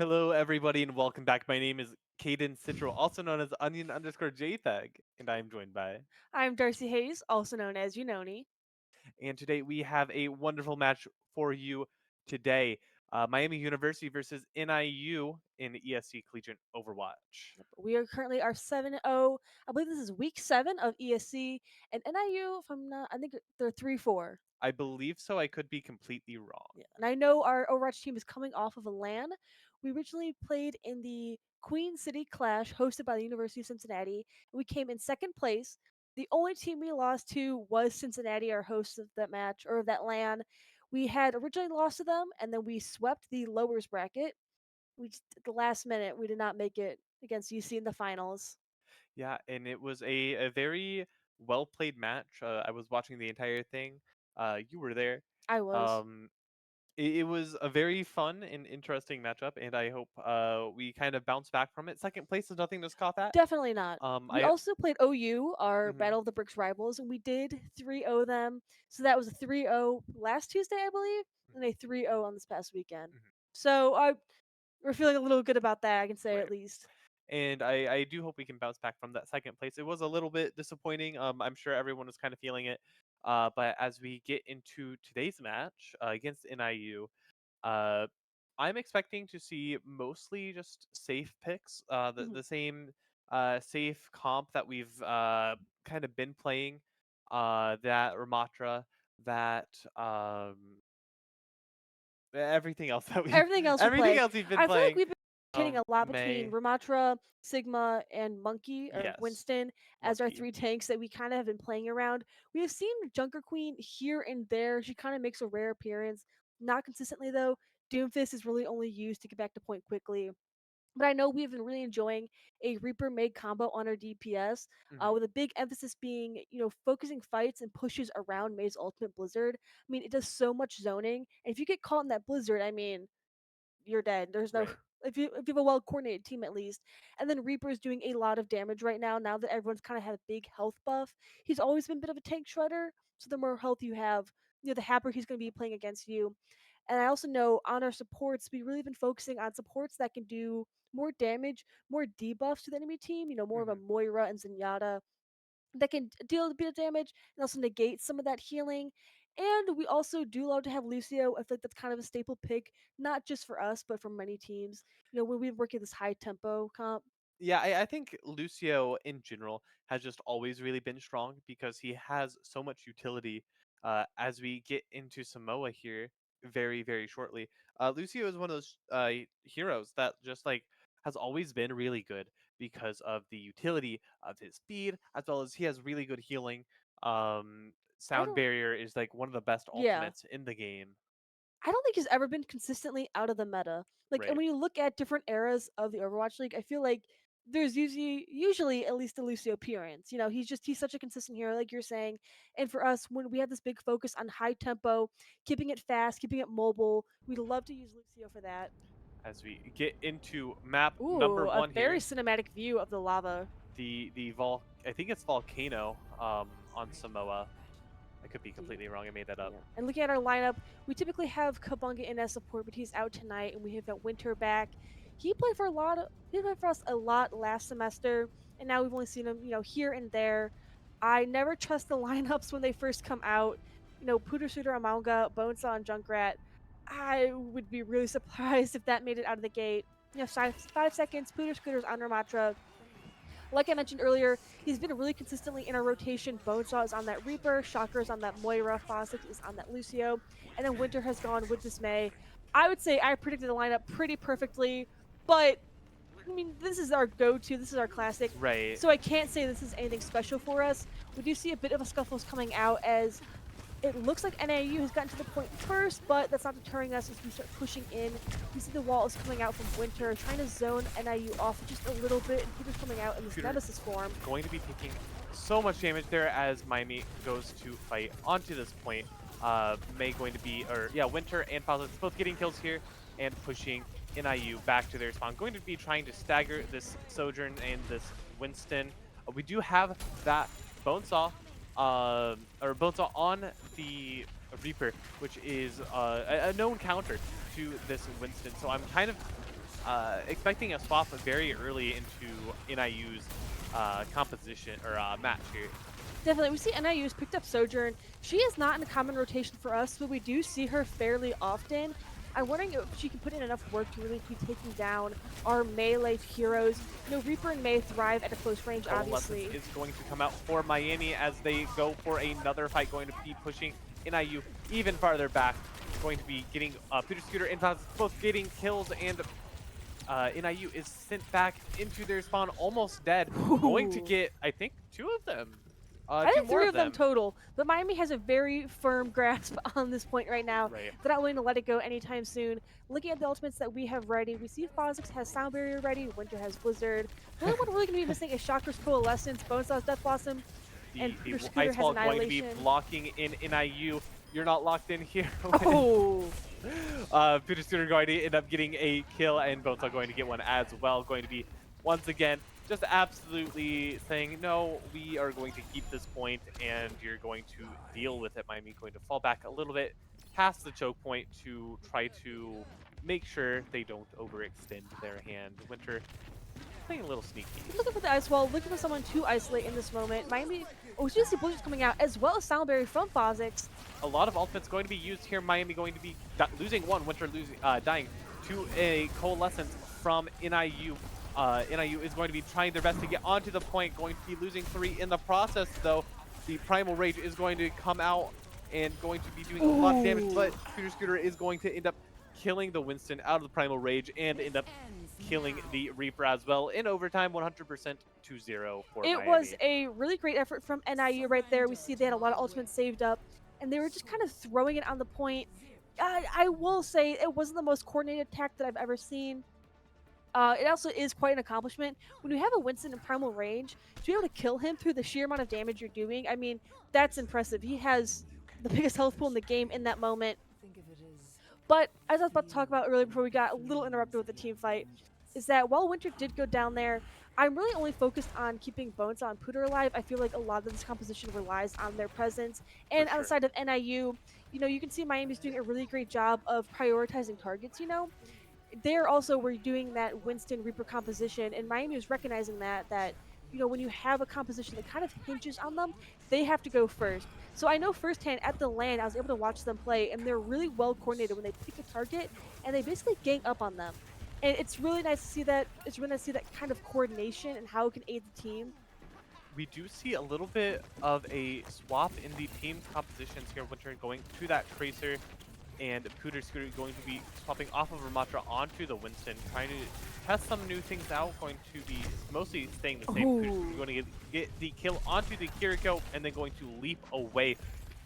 Hello, everybody, and welcome back. My name is Caden Citro, also known as Onion_JPEG, and I am joined by. I'm Darcy Hayes, also known as Unoni. And today we have a wonderful match for you today. Miami University versus NIU in ESC Collegiate Overwatch. We are currently our 7-0. I believe this is week 7 of ESC, and NIU, if I'm not, I think they're 3-4. I believe so. I could be completely wrong. Yeah. And I know our Overwatch team is coming off of a LAN. We originally played in the Queen City Clash hosted by the University of Cincinnati. We came in second place. The only team we lost to was Cincinnati, our host of that match or of that LAN. We had originally lost to them, and then we swept the lowers bracket. We just, at the last minute, we did not make it against UC in the finals. Yeah, and it was a very well played match. I was watching the entire thing. You were there. I was. Um, it was a very fun and interesting matchup, and I hope we kind of bounce back from it. Second place is nothing to scoff at. Definitely not. We I also played OU, our mhm, Battle of the Bricks rivals, and we did 3-0 them. So that was a 3-0 last Tuesday, I believe, and a 3-0 on this past weekend. mhm, So we're feeling a little good about that, I can say at right. least. And I do hope we can bounce back from that second place. It was a little bit disappointing. I'm sure everyone was kind of feeling it. But as we get into today's match against NIU, Uh, I'm expecting to see mostly just safe picks, Mhm. the same safe comp that we've kind of been playing, that Ramatra, that everything else that we Everything else we everything play, else we've been I feel like playing. we've been rotating a lot between May Ramatra, Sigma, and Monkey or yes, Winston as our Monkey. three tanks that we kind of have been playing around. We have seen Junker Queen here and there. She kind of makes a rare appearance, not consistently though. Doomfist is really only used to get back to point quickly. But I know we've been really enjoying a Reaper Maid combo on our DPS, Hmm. with a big emphasis being, focusing fights and pushes around Maid's ultimate Blizzard. I mean, it does so much zoning, and if you get caught in that Blizzard, I mean, you're dead. There's no Right. if you have a well coordinated team at least. And then Reaper's doing a lot of damage right now. Now that everyone's kind of had a big health buff, he's always been a bit of a tank shredder. So the more health you have, the happier he's going to be playing against you. And I also know on our supports, we really been focusing on supports that can do more damage, more debuffs to the enemy team. More of a Hmm. Moira and Zenyatta that can deal a bit of damage and also negate some of that healing. And we also do love to have Lucio. I feel like that's kind of a staple pick, not just for us, but for many teams. When we work at this high tempo comp. Yeah, I think Lucio in general has just always really been strong because he has so much utility. As we get into Samoa here very, very shortly, Lucio is one of those heroes that just like has always been really good because of the utility of his speed, as well as he has really good healing. I Sound don't, barrier is like one of the best yeah. ultimates in the game. I don't think he's ever been consistently out of the meta. Like, and Right. when you look at different eras of the Overwatch League, I feel like there's usually at least a Lucio appearance. He's such a consistent hero, like you're saying. And for us, when we have this big focus on high tempo, keeping it fast, keeping it mobile, we'd love to use Lucio for that. As we get into map number Ooh, a one very here, cinematic view of the lava. the I think it's volcano on Samoa. I could be See, completely wrong. I made that up. yeah. And looking at our lineup, we typically have Kabunga in as support, but he's out tonight, and we have got Winter back. He played for us a lot last semester, and now we've only seen him, here and there. I never trust the lineups when they first come out. Pooter Suitor Amanga, Bonesaw, and Junkrat. I would be really surprised if that made it out of the gate. 5 seconds. Pooter Scooter's on Ramatra. Like I mentioned earlier, he's been really consistently in our rotation. Bonesaw is on that Reaper, Shocker is on that Moira, Fawcett is on that Lucio, and then Winter has gone with Dismay. I would say I predicted the lineup pretty perfectly, but I mean, this is our go-to, this is our classic, Right. so I can't say this is anything special for us. We do see a bit of a scuffles coming out as it looks like NAU has gotten to the point first, but that's not deterring us as we start pushing in. We see the wall is coming out from Winter, trying to zone NIU off just a little bit, and Peter's coming out in this Shooter Nemesis form. going to be taking so much damage there as Miami goes to fight onto this point. May going to be, or yeah, Winter and Fawcett both getting kills here and pushing NIU back to their spawn. Going to be trying to stagger this Sojourn and this Winston. We do have that Bonesaw, or Bonesaw on the Reaper, which is a known counter to this Winston. So I'm kind of expecting a swap very early into NIU's composition or match here. Definitely. We see NIU's picked up Sojourn. She is not in a common rotation for us, but we do see her fairly often. I'm wondering if she can put in enough work to really be taking down our melee heroes. You know, Reaper and Mei thrive at a close range, Coalescence obviously. is going to come out for Miami as they go for another fight, going to be pushing NIU even farther back. Going to be getting Peter Scooter and Fox both getting kills, and NIU is sent back into their spawn, almost dead. Going to Ooh. get, I think, two of them. I Two think more three of of them them. total, but Miami has a very firm grasp on this point right now. Right. They're not willing to let it go anytime soon. Looking at the ultimates that we have ready, we see Phosix has Sound Barrier ready, Winter has Blizzard. The only one really going to be missing is Chakra's Coalescence, Bonesaw's Death Blossom, and The Peter Scooter Ice has Wall going to be Annihilation. blocking in NIU. You're not locked in here. Oh! Peter Scooter going to end up getting a kill, and Bonesaw going to get one as well. Going to be, once again, just absolutely saying, no, we are going to keep this point, and you're going to deal with it. Miami going to fall back a little bit past the choke point to try to make sure they don't overextend their hand. Winter playing a little sneaky. Looking for the ice wall, looking for someone to isolate in this moment. Miami, oh, we see Blizzard's coming out, as well as Sound Barrier from Phosix. A lot of ultimates going to be used here. Miami going to be losing one, Winter losing, dying to a Coalescence from NIU. NIU is going to be trying their best to get onto the point, going to be losing 3 in the process, though. The Primal Rage is going to come out and going to be doing a lot of damage, but Peter Scooter is going to end up killing the Winston out of the Primal Rage and end up killing the Reaper as well in overtime, 100% to 0 for It Miami. was a really great effort from NIU right there. We see they had a lot of ultimates saved up, and they were just kind of throwing it on the point. I will say it wasn't the most coordinated attack that I've ever seen. It also is quite an accomplishment. When you have a Winston in primal range, to be able to kill him through the sheer amount of damage you're doing, I mean, that's impressive. He has the biggest health pool in the game in that moment. But as I was about to talk about earlier before we got a little interrupted with the team fight, is that while Winter did go down there, I'm really only focused on keeping Bonesaw and Pooter alive. I feel like a lot of this composition relies on their presence. And on the side of NIU, you know, you can see Miami's doing a really great job of prioritizing targets, you know. There also were doing that Winston Reaper composition, and Miami was recognizing that you know, when you have a composition that kind of hinges on them, they have to go first. So I know firsthand at the LAN, I was able to watch them play, and they're really well coordinated when they pick a target, and they basically gang up on them. And it's really nice to see that. It's really nice to see that kind of coordination and how it can aid the team. We do see a little bit of a swap in the team's compositions here. Winter going to that Tracer, and Pooter Scooter going to be swapping off of Ramatra onto the Winston, trying to test some new things out. Going to be mostly staying the same. Pooter going to get the kill onto the Kiriko, and then going to leap away,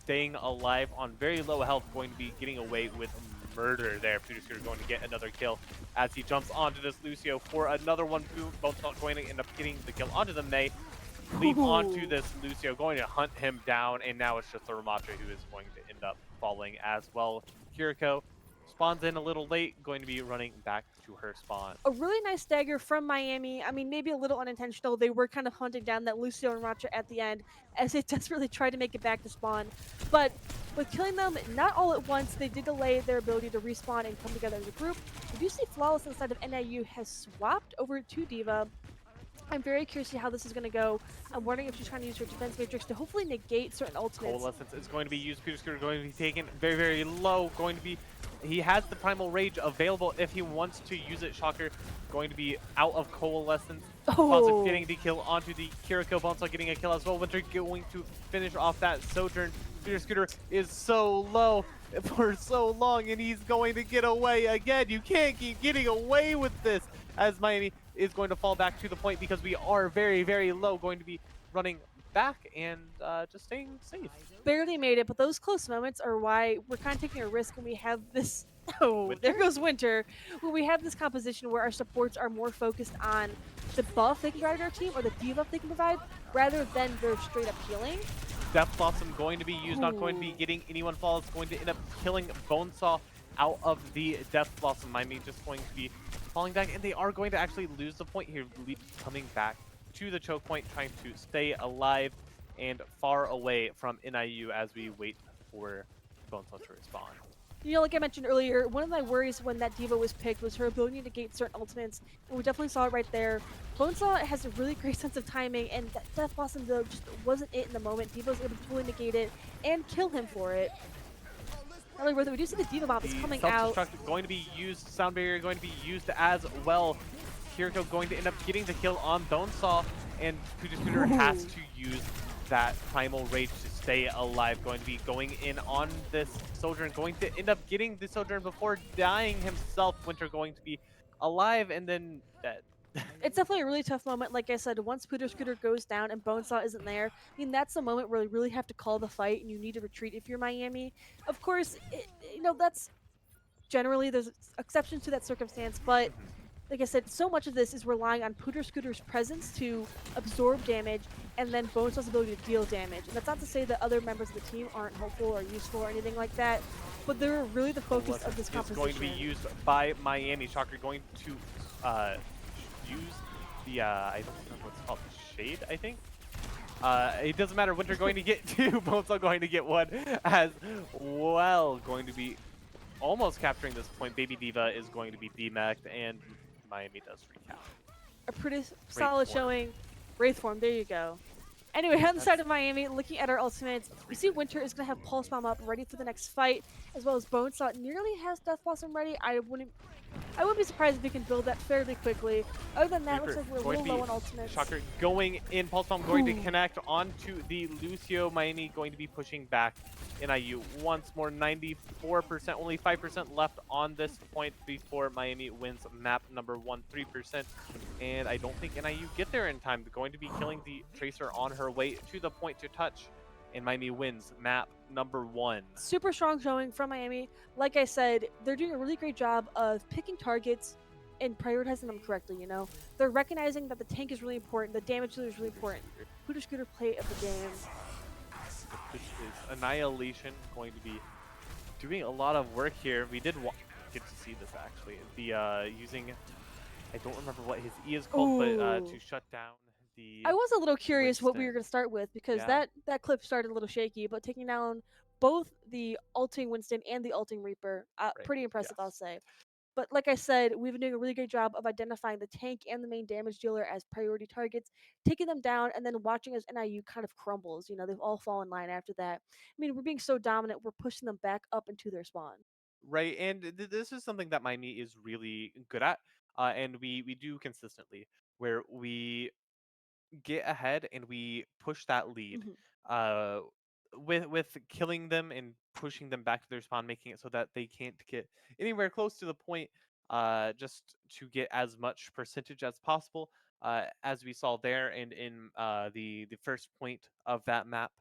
staying alive on very low health. Going to be getting away with murder there. Peter Scooter going to get another kill as he jumps onto this Lucio for another one. Both not going to end up getting the kill onto the Mei. Leap onto this Lucio, going to hunt him down, and now it's just the Ramatra who is going to end up falling as well. Kiriko spawns in a little late, going to be running back to her spawn. A really nice dagger from Miami. I mean, maybe a little unintentional. They were kind of hunting down that Lucio and Racha at the end as they desperately tried to make it back to spawn. But with killing them not all at once, they did delay their ability to respawn and come together as a group. We do see Flawless inside of NIU has swapped over to D.Va. I'm very curious to see how this is going to go. I'm wondering if she's trying to use her defense matrix to hopefully negate certain ultimates. Coalescence is going to be used. Peter Scooter going to be taken very, very low. Going to be, he has the Primal Rage available if he wants to use it. Shocker going to be out of Coalescence. Oh. Getting the kill onto the Kiriko. Bonesaw getting a kill as well. Winter going to finish off that Sojourn. Peter Scooter is so low for so long, and he's going to get away again. You can't keep getting away with this, as Miami is going to fall back to the point because we are very, very low. Going to be running back and just staying safe. Barely made it, but those close moments are why we're kind of taking a risk when we have this. Oh, there goes Winter. When we have this composition where our supports are more focused on the buff they can provide our team or the debuff they can provide rather than their straight up healing. Death Blossom going to be used, not going to be getting anyone fall. It's going to end up killing Bonesaw out of the Death Blossom. Miami just going to be falling back, and they are going to actually lose the point here, coming back to the choke point, trying to stay alive and far away from NIU as we wait for Bonesaw to respawn. Like I mentioned earlier, one of my worries when that diva was picked was her ability to negate certain ultimates, and we definitely saw it right there. Bonesaw has a really great sense of timing, and that Death Blossom though just wasn't it in the moment. Diva was able to totally negate it and kill him for it. Not only worth it, we do see the diva bomb is The coming out. self-destruct going to be used, sound barrier going to be used as well. Kiriko going to end up getting the kill on Bonesaw, and Scooter has Ooh. to use that primal rage to stay alive. Going to be going in on this Sojourn, going to end up getting the Sojourn before dying himself. Winter going to be alive and then dead. It's definitely a really tough moment. Like I said, once Pooter Scooter goes down and Bonesaw isn't there, that's the moment where you really have to call the fight and you need to retreat if you're Miami. Of course, that's generally there's exceptions to that circumstance, but Mhm. like I said, so much of this is relying on Pooter Scooter's presence to absorb damage and then Bonesaw's ability to deal damage. And that's not to say that other members of the team aren't helpful or useful or anything like that, but they're really the focus of this Is going to be composition. used by Miami. Shocker going to use the I don't remember what's called, shade, I think. It doesn't matter. Winter going to get two. Bonesaw going to get one as well. Going to be almost capturing this point. Baby Diva is going to be demeched, and Miami does recap. A pretty Great solid form. showing. Wraith form, there you go. Anyway, on the side That's of Miami, looking at our ultimates, we see freaking. Winter is going to have Pulse Bomb up, ready for the next fight, as well as Bonesaw nearly has Death Blossom ready. I wouldn't be surprised if we can build that fairly quickly. Other than that, looks Reaper like we're a going little to low be on ultimates. Shocker going in. Pulse Bomb going to Ooh. connect onto the Lucio. Miami going to be pushing back. NIU once more, 94%, only 5% left on this point before Miami wins map number 1, 3%. And I don't think NIU get there in time. They're going to be killing the Tracer on her way to the point to touch. And Miami wins map number 1. Super strong showing from Miami. Like I said, they're doing a really great job of picking targets and prioritizing them correctly. They're recognizing that the tank is really important, the damage dealer is really important. Pooter Scooter play of the game. This is Annihilation going to be doing a lot of work here. We did get to see this actually. The using, I don't remember what his E is called, but Ooh. to shut down the I was a little curious what we Winston. were going to start with because Yeah, that clip started a little shaky, but taking down both the ulting Winston and the ulting Reaper, right. pretty impressive, I'll Yes. say. But like I said, we've been doing a really great job of identifying the tank and the main damage dealer as priority targets, taking them down, and then watching as NIU kind of crumbles. They've all fallen line after that. We're being so dominant, we're pushing them back up into their spawn. Right, and this is something that Miami is really good at, and we do consistently, where we get ahead and we push that lead, Hmm. uh, with killing them and pushing them back to their spawn, making it so that they can't get anywhere close to the point, just to get as much percentage as possible, as we saw there and in the first point of that map,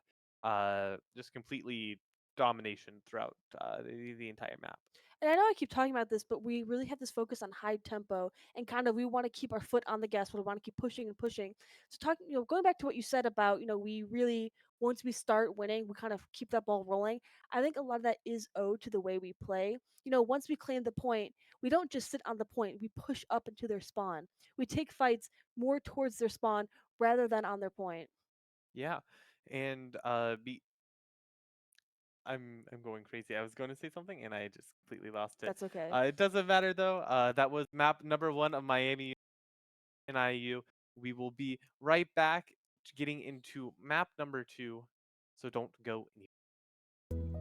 just completely domination throughout the entire map. And I know I keep talking about this, but we really have this focus on high tempo and kind of we want to keep our foot on the gas, but we want to keep pushing and pushing. So going back to what you said about, we really once we start winning, we kind of keep that ball rolling. I think a lot of that is owed to the way we play. Once we claim the point, we don't just sit on the point, we push up into their spawn. We take fights more towards their spawn rather than on their point. Yeah, and I'm going crazy. I was going to say something and I just completely lost it. That's okay. It doesn't matter though. That was map number 1 of Miami and IU. We will be right back to getting into map number 2. So don't go anywhere.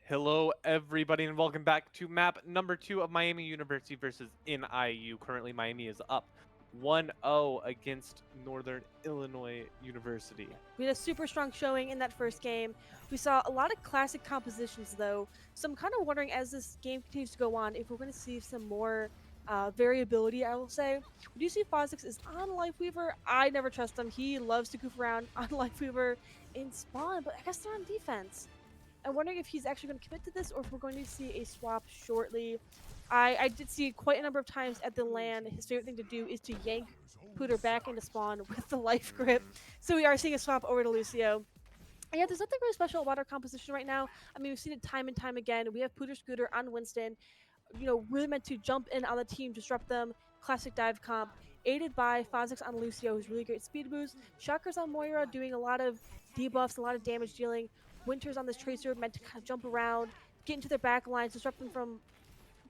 Hello, everybody, and welcome back to map number 2 of Miami University versus NIU. Currently, Miami is up 1-0 against Northern Illinois University. We had a super strong showing in that first game. We saw a lot of classic compositions, though. So I'm kind of wondering, as this game continues to go on, if we're going to see some more variability, I will say. We do see Fozix is on Lifeweaver. I never trust him. He loves to goof around on Lifeweaver in spawn, but I guess they're on defense. I'm wondering if he's actually going to commit to this or if we're going to see a swap shortly. I did see quite a number of times at the LAN, his favorite thing to do is to yank Pooter back into spawn with the life grip. So we are seeing a swap over to Lucio. And yeah, there's nothing really special about our composition right now. I mean, we've seen it time and time again. We have Pooter Scooter on Winston, really meant to jump in on the team, disrupt them. Classic dive comp, aided by Fozix on Lucio, who's really great speed boost. Shockers on Moira, doing a lot of debuffs, a lot of damage dealing. Winter's on this Tracer, meant to kind of jump around, get into their back lines, disrupt them from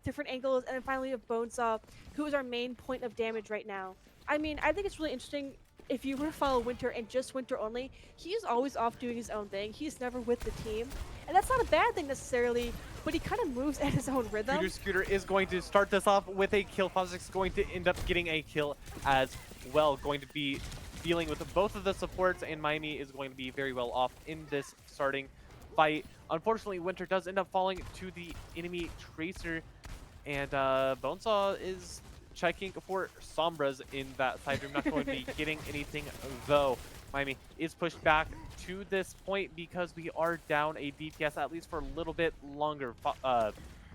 different angles, and then finally we have Bonesaw, who is our main point of damage right now. I mean, I think it's really interesting. If you were to follow Winter and just Winter only, he is always off doing his own thing. He's never with the team. And that's not a bad thing necessarily, but he kind of moves at his own rhythm. Scooter is going to start this off with a kill. Fozix is going to end up getting a kill as well. Going to be dealing with both of the supports, and Miami is going to be very well off in this starting fight. Unfortunately, Winter does end up falling to the enemy Tracer, and Bonesaw is checking for Sombras in that side room. Not going to be getting anything, though. Miami is pushed back to this point because we are down a DPS at least for a little bit longer.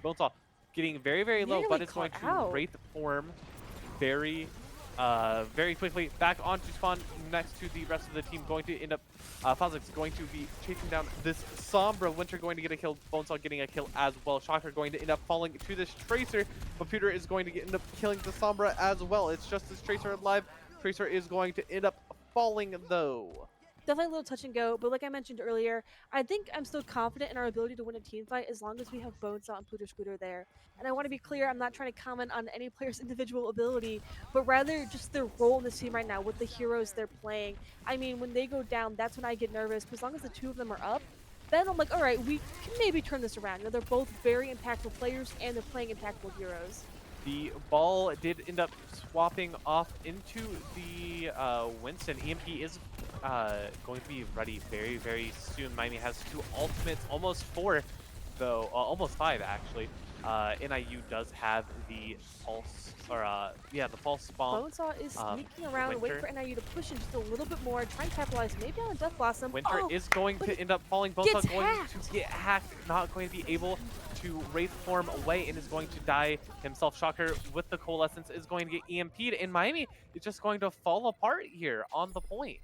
Bonesaw getting very, very low, but it's going to Wraith form very quickly back onto spawn next to the rest of the team. Going to end up Fozix going to be chasing down this Sombra. Winter going to get a kill, Bonesaw getting a kill as well. Shocker going to end up falling to this Tracer, but Peter is going to end up killing the Sombra as well. It's just this Tracer alive. Tracer is going to end up falling though. Definitely a little touch and go, but like I mentioned earlier, I think I'm still confident in our ability to win a team fight as long as we have Bonesaw and Pooter Scooter there. And I want to be clear, I'm not trying to comment on any player's individual ability, but rather just their role in this team right now with the heroes they're playing. I mean, when they go down, that's when I get nervous, because as long as the two of them are up, then I'm like, all right, we can maybe turn this around. They're both very impactful players, and they're playing impactful heroes. The ball did end up swapping off into the Winston. EMP is going to be ready very, very soon. Miami has 2 ultimates, almost 4, though, almost 5 actually. NIU does have the pulse, or yeah, the pulse spawn. Bonesaw is sneaking around, waiting for NIU to push in just a little bit more, try and capitalize maybe on a Death Blossom. Winter is going to end up falling. Bonesaw going to get hacked, not going to be able to Wraith form away, and is going to die himself. Shocker with the Coalescence is going to get EMP'd, and Miami is just going to fall apart here on the point.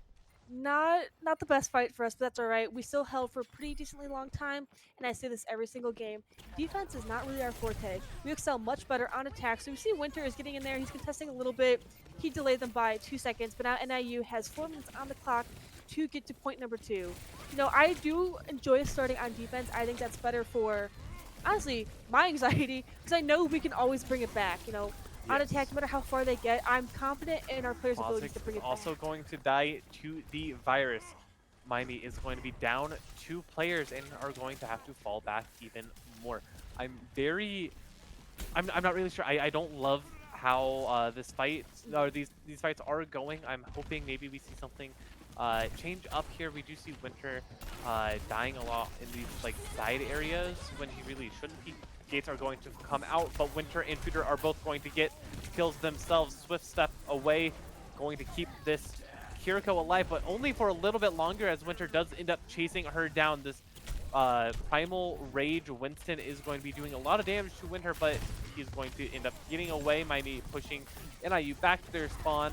Not the best fight for us, but that's all right. We still held for a pretty decently long time, and I say this every single game. Defense is not really our forte. We excel much better on attack. So we see Winter is getting in there. He's contesting a little bit. He delayed them by 2 seconds, but now NIU has 4 minutes on the clock to get to point number 2. You know, I do enjoy starting on defense. I think that's better for, honestly, my anxiety, because I know we can always bring it back, you know. On attack, no matter how far they get, I'm confident in our players' abilities to bring it back. Also going to die to the virus. Miami is going to be down 2 players and are going to have to fall back even more. I'm not really sure. I don't love how this fight or these fights are going. I'm hoping maybe we see something change up here. We do see Winter dying a lot in these like side areas when he really shouldn't be. Gates are going to come out, but Winter and Peter are both going to get kills themselves. Swift step away, going to keep this Kiriko alive, but only for a little bit longer, as Winter does end up chasing her down. This Primal Rage Winston is going to be doing a lot of damage to Winter, but he's going to end up getting away. Miami pushing NIU back to their spawn,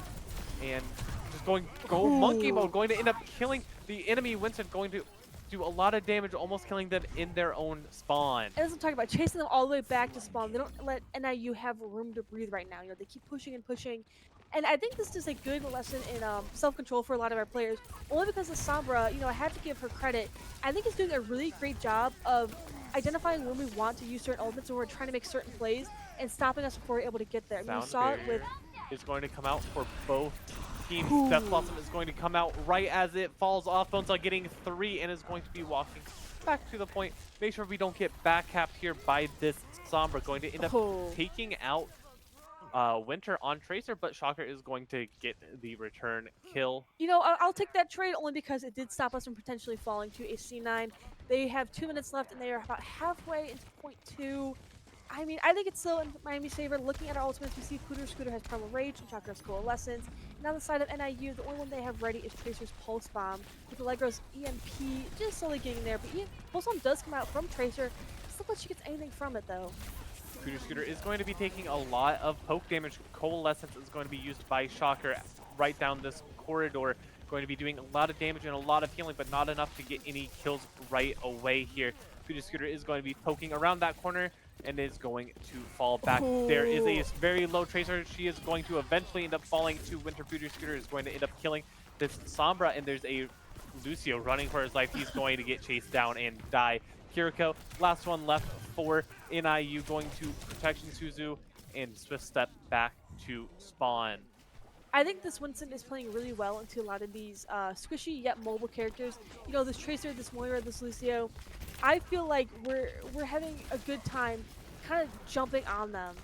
and just go monkey mode, going to end up killing the enemy. Winston going to do a lot of damage, almost killing them in their own spawn. As I'm talking about, chasing them all the way back to spawn. They don't let NIU have room to breathe right now. You know, they keep pushing and pushing. And I think this is a good lesson in self-control for a lot of our players. Only because the Sombra, you know, I have to give her credit. I think it's doing a really great job of identifying when we want to use certain elements, when we're trying to make certain plays, and stopping us before we're able to get there. I mean, we saw it with... is going to come out for both teams. Death Blossom is going to come out right as it falls off. Bonesaw getting 3 and is going to be walking back to the point. Make sure we don't get back capped here by this Sombra. Going to end up Oh. taking out Winter on Tracer, but Shocker is going to get the return kill. You know, I'll take that trade only because it did stop us from potentially falling to a C9. They have 2 minutes left, and they are about halfway into point 2. I mean, I think it's still in Miami's favor. Looking at our ultimates, we see Scooter has Primal Rage, and Shocker has Coalescence. And on the side of NIU, the only one they have ready is Tracer's Pulse Bomb, with Allegro's EMP just slowly getting there. But Pulse Bomb does come out from Tracer. Still not she gets anything from it, though. Scooter is going to be taking a lot of poke damage. Coalescence is going to be used by Shocker right down this corridor. Going to be doing a lot of damage and a lot of healing, but not enough to get any kills right away here. Scooter is going to be poking around that corner and is going to fall back. Ooh. There is a very low Tracer. She is going to eventually end up falling to Winter. Scooter is going to end up killing this Sombra, and there's a Lucio running for his life. He's going to get chased down and die. Kiriko, last one left for NIU, going to Protection Suzu and Swift Step back to spawn. I think this Winston is playing really well into a lot of these squishy yet mobile characters. You know, this Tracer, this Moira, this Lucio. I feel like we're having a good time kind of jumping on them.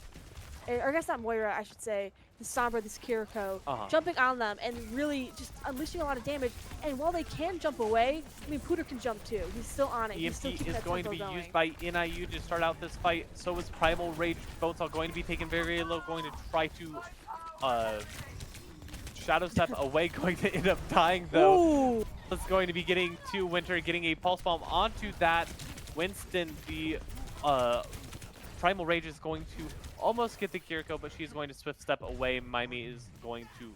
Or I guess not Moira, I should say. This Sombra, this Kiriko. Jumping on them and really just unleashing a lot of damage. And while they can jump away, I mean, Pooter can jump too. He's still on it. He's still EMP keeping is that going to tempo be going. used by NIU to start out this fight. So is Primal Rage. Both are going to be taken very, very low. Going to try to Shadow Step away. Going to end up dying though. Ooh. It's going to be getting to Winter, getting a Pulse Bomb onto that. Winston, the Primal Rage is going to almost get the Kiriko, but she's going to Swift Step away. Miami is going to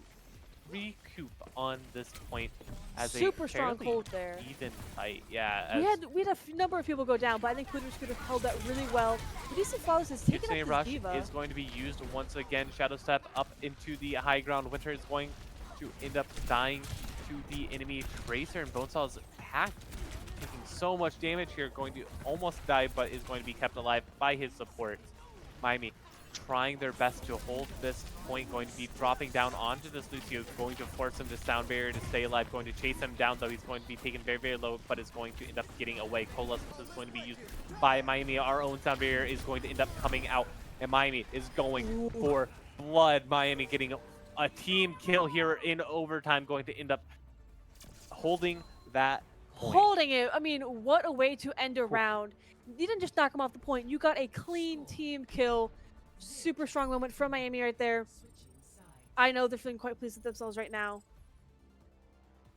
recoup on this point as Super a strong fairly hold there. even fight. Yeah. We had a number of people go down, but I think Scooter held that really well. But DC Flawless is taking Kitsune up Rush this Diva. is going to be used once again. Shadow Step up into the high ground. Winter is going to end up dying to the enemy Tracer, and Bonesaw is packed, taking so much damage here, going to almost die, but is going to be kept alive by his supports. Miami trying their best to hold this point, going to be dropping down onto this Lucio, going to force him to sound barrier to stay alive, going to chase him down, though he's going to be taken very, very low, but is going to end up getting away. Coalescence is going to be used by Miami. Our own sound barrier is going to end up coming out, and Miami is going for blood. Miami getting a team kill here in overtime, going to end up holding that point. Holding it. I mean, what a way to end a round. You didn't just knock him off the point. You got a clean team kill. Super strong moment from Miami right there. I know they're feeling quite pleased with themselves right now.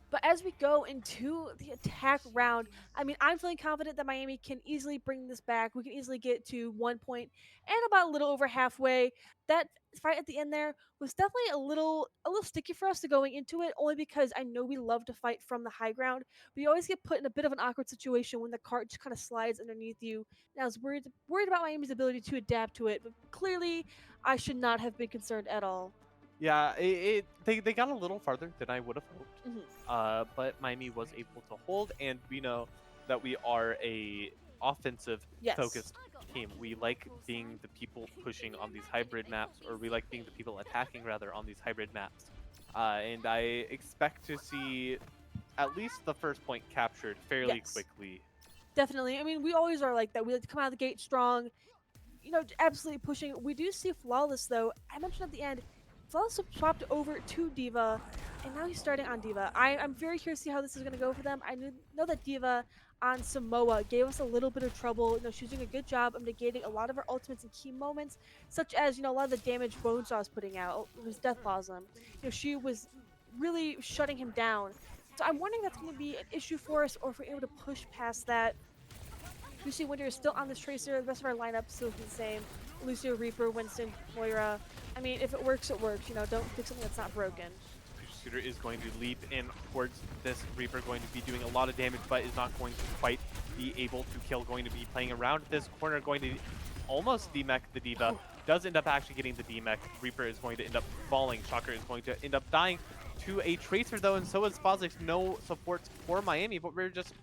But as we go into the attack round, I mean, I'm feeling confident that Miami can easily bring this back. We can easily get to 1 point and about a little over halfway. That fight at the end there was definitely a little sticky for us to going into it, only because I know we love to fight from the high ground. But you always get put in a bit of an awkward situation when the cart just kind of slides underneath you. And I was worried about Miami's ability to adapt to it, but clearly I should not have been concerned at all. Yeah, they got a little farther than I would have hoped. But Miami was able to hold, and we know that we are a offensive focused team. We like being the people pushing on these hybrid maps, or we like being the people attacking rather on these hybrid maps. And I expect to see at least the first point captured fairly quickly. Definitely. I mean, we always are like that. We like to come out of the gate strong, you know, absolutely pushing. We do see Flawless though. I mentioned at the end, Flawless swapped over to Diva, and now he's starting on Diva. I'm very curious to see how this is going to go for them. I know that Diva on Samoa gave us a little bit of trouble. You know, she was doing a good job of negating a lot of her ultimates in key moments, such as, you know, a lot of the damage Bonesaw was putting out, his Death Blossom. You know, she was really shutting him down. So I'm wondering if that's going to be an issue for us, or if we're able to push past that. Lucio Winter is still on this Tracer. The rest of our lineup still the same. Lucio, Reaper, Winston, Moira. I mean, if it works, it works. You know, don't fix something that's not broken. Scooter is going to leap in towards this Reaper, going to be doing a lot of damage, but is not going to quite be able to kill. Going to be playing around this corner, going to almost demech the Diva. Does end up actually getting the demech. Reaper is going to end up falling. Shocker is going to end up dying to a Tracer though, and so is Spozix. No supports for Miami, but we're just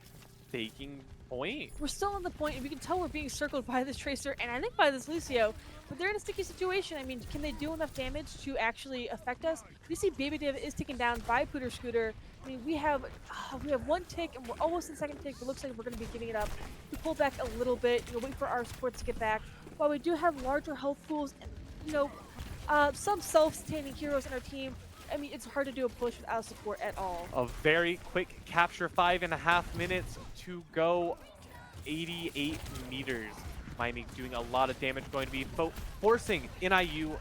taking point. We're still on the point, and we can tell we're being circled by this Tracer and I think by this Lucio, but they're in a sticky situation. I mean, can they do enough damage to actually affect us? We see Baby Div is taken down by Pooter Scooter. I mean, we have one tick, and we're almost in second tick, but looks like we're going to be giving it up. We pull back a little bit, wait for our supports to get back. While we do have larger health pools and, some self-sustaining heroes in our team, I mean, it's hard to do a push without support at all. A very quick capture, 5.5 minutes to go. 88 meters. Miami doing a lot of damage, going to be forcing NIU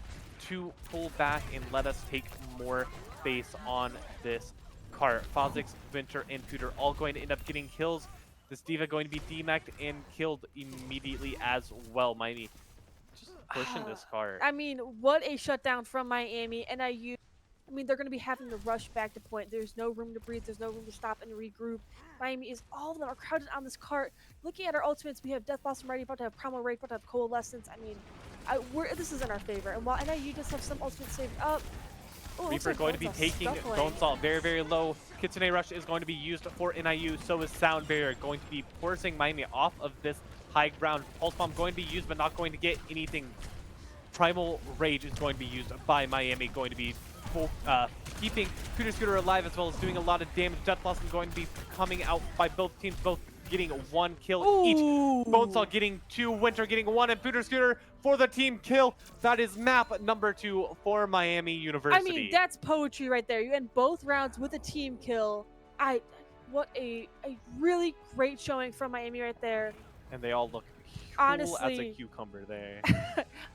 to pull back and let us take more space on this cart. Fozix, Winter, and Pooter all going to end up getting kills. This D.Va going to be demeched and killed immediately as well. Miami just pushing this cart. I mean, what a shutdown from Miami. I mean, they're going to be having to rush back to point. There's no room to breathe. There's no room to stop and regroup. Miami is all of them are crowded on this cart. Looking at our ultimates, we have Death Blossom ready, about to have Primal Rage, about to have Coalescence. I mean, this is in our favor. And while NIU does have some ultimates saved up, Reaper going to be taking Bone Salt very, very low. Kitsune Rush is going to be used for NIU. So is Sound Barrier going to be forcing Miami off of this high ground. Pulse Bomb going to be used, but not going to get anything. Primal Rage is going to be used by Miami, going to be keeping Pooter Scooter alive as well as doing a lot of damage. Death Blossom going to be coming out by both teams, both getting 1 kill each. Bonesaw getting 2, Winter getting 1, and Pooter Scooter for the team kill. That is map number 2 for Miami University. I mean, that's poetry right there. You end both rounds with a team kill. What a really great showing from Miami right there. And they all look honestly as a cucumber there.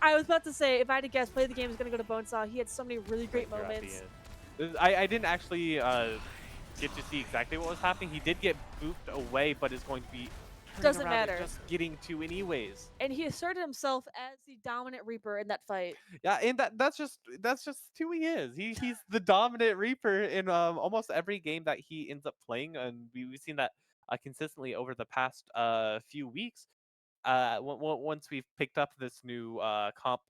I was about to say, if I had to guess, Play the Game is going to go to Bonesaw. He had so many really great moments. I didn't actually get to see exactly what was happening. He did get booped away, but is going to be doesn't matter. Just getting to anyways. And he asserted himself as the dominant Reaper in that fight. Yeah, and that's just who he is. He's the dominant Reaper in almost every game that he ends up playing, and we've seen that consistently over the past few weeks. Once we've picked up this new comp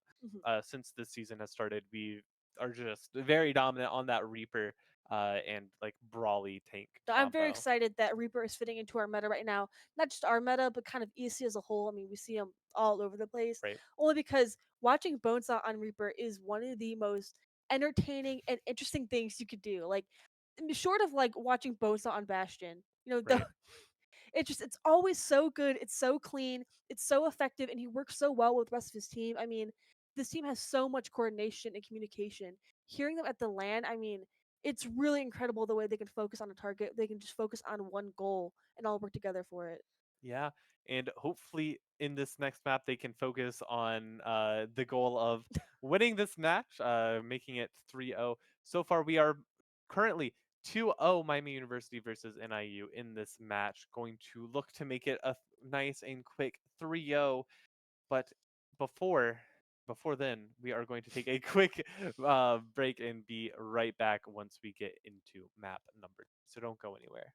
since this season has started, we are just very dominant on that Reaper and like brawly tank combo. I'm very excited that Reaper is fitting into our meta right now. Not just our meta, but kind of ESC as a whole. I mean, we see him all over the place. Right. Only because watching Bonesaw on Reaper is one of the most entertaining and interesting things you could do. Like, short of like watching Bonesaw on Bastion, Right. it's always so good. It's so clean. It's so effective, and he works so well with the rest of his team. I mean, this team has so much coordination and communication. Hearing them at the LAN, I mean, it's really incredible the way they can focus on a target. They can just focus on one goal and all work together for it. Yeah, and hopefully in this next map they can focus on the goal of winning this match, making it 3-0. So far we are currently 2-0 Miami University versus NIU in this match. Going to look to make it a nice and quick 3-0, but before then we are going to take a quick break and be right back once we get into map number 2. So don't go anywhere.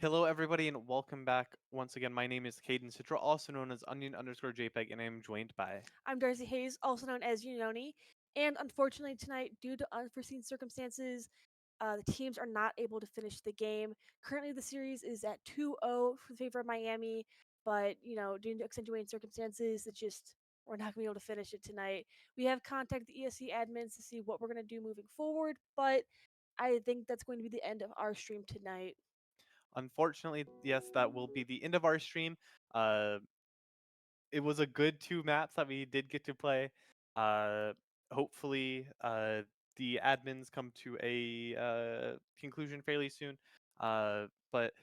Hello, everybody, and welcome back. Once again, my name is Caden Citra, also known as Onion_JPEG, and I am joined by. I'm Darcy Hayes, also known as Unoni, and unfortunately tonight, due to unforeseen circumstances, the teams are not able to finish the game. Currently, the series is at 2-0 for the favor of Miami, but due to accentuating circumstances, it just we're not gonna be able to finish it tonight. We have contacted the ESC admins to see what we're gonna do moving forward, but I think that's going to be the end of our stream tonight. Unfortunately, yes, that will be the end of our stream. Uh, it was a good two maps that we did get to play. Uh, hopefully, the admins come to a conclusion fairly soon. But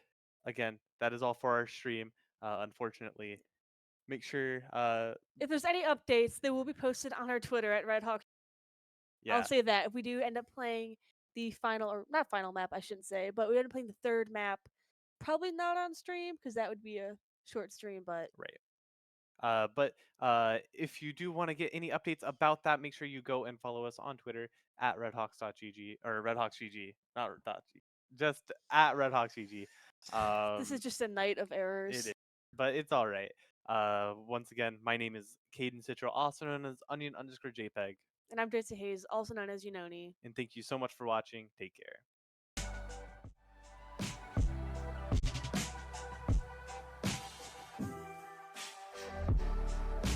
again, that is all for our stream. Unfortunately, make sure, If there's any updates, they will be posted on our Twitter at RedHawk. I'll yeah, say that if we do end up playing the final, or not final map, I shouldn't say, but we end up playing the third map, probably not on stream because that would be a short stream. But right. But if you do want to get any updates about that, make sure you go and follow us on Twitter at redhawks.gg or redhawksgg, not .gg, just at redhawksgg. this is Um, just a night of it is, errors. but it's all right. Once again, my name is Caden Citro, also known as Onion_JPEG, And I'm Darcy Hayes, also known as Unoni. and thank you so much for watching. Take care.